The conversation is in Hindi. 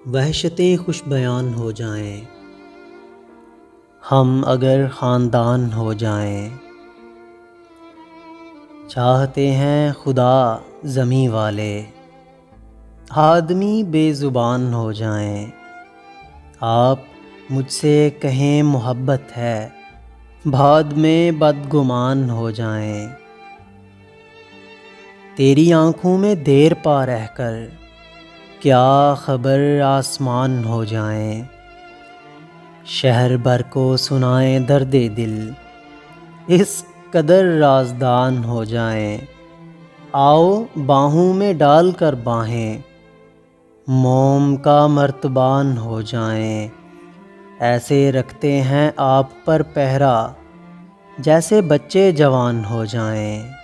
वहशतें खुश बयान हो जाएं, हम अगर ख़ानदान हो जाएं। चाहते हैं खुदा ज़मीं वाले आदमी बेज़ुबान हो जाएं। आप मुझसे कहें मोहब्बत है, बाद में बदगुमान हो जाएं। तेरी आँखों में देर पा रहकर क्या ख़बर आसमान हो जाएं। शहर भर को सुनाएं दर्दे दिल, इस कदर राज़दान हो जाएं। आओ बाहों में डाल कर बाहें, मोम का मर्तबान हो जाएं। ऐसे रखते हैं आप पर पहरा, जैसे बच्चे जवान हो जाएं।